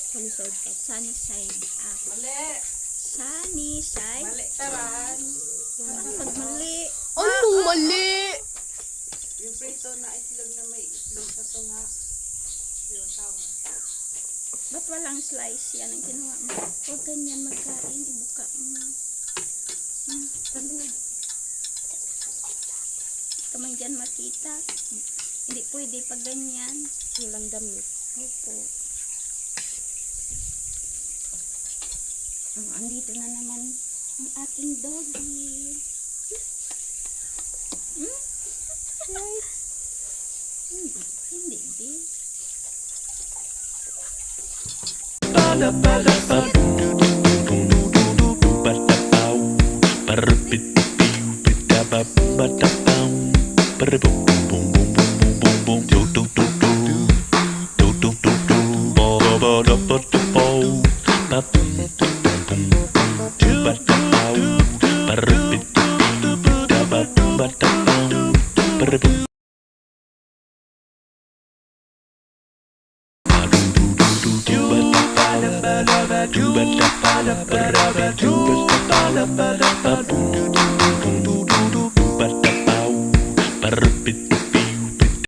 Sunny side up. Sunny side up. Mali. Sunny side. Mali taran. Pag mali. Anong mali? Yung prito na itlog na may itlog sa tunga. Yung tawa. Ba't walang slice yan ang kinuha mo? Huwag ganyan magkain. Ibuka mo. Sabi nga. Kamang dyan makita. Hindi pwede pag ganyan. Walang damit. Opo. Andito na naman ang aking doggy. Hindi, hindi. Ba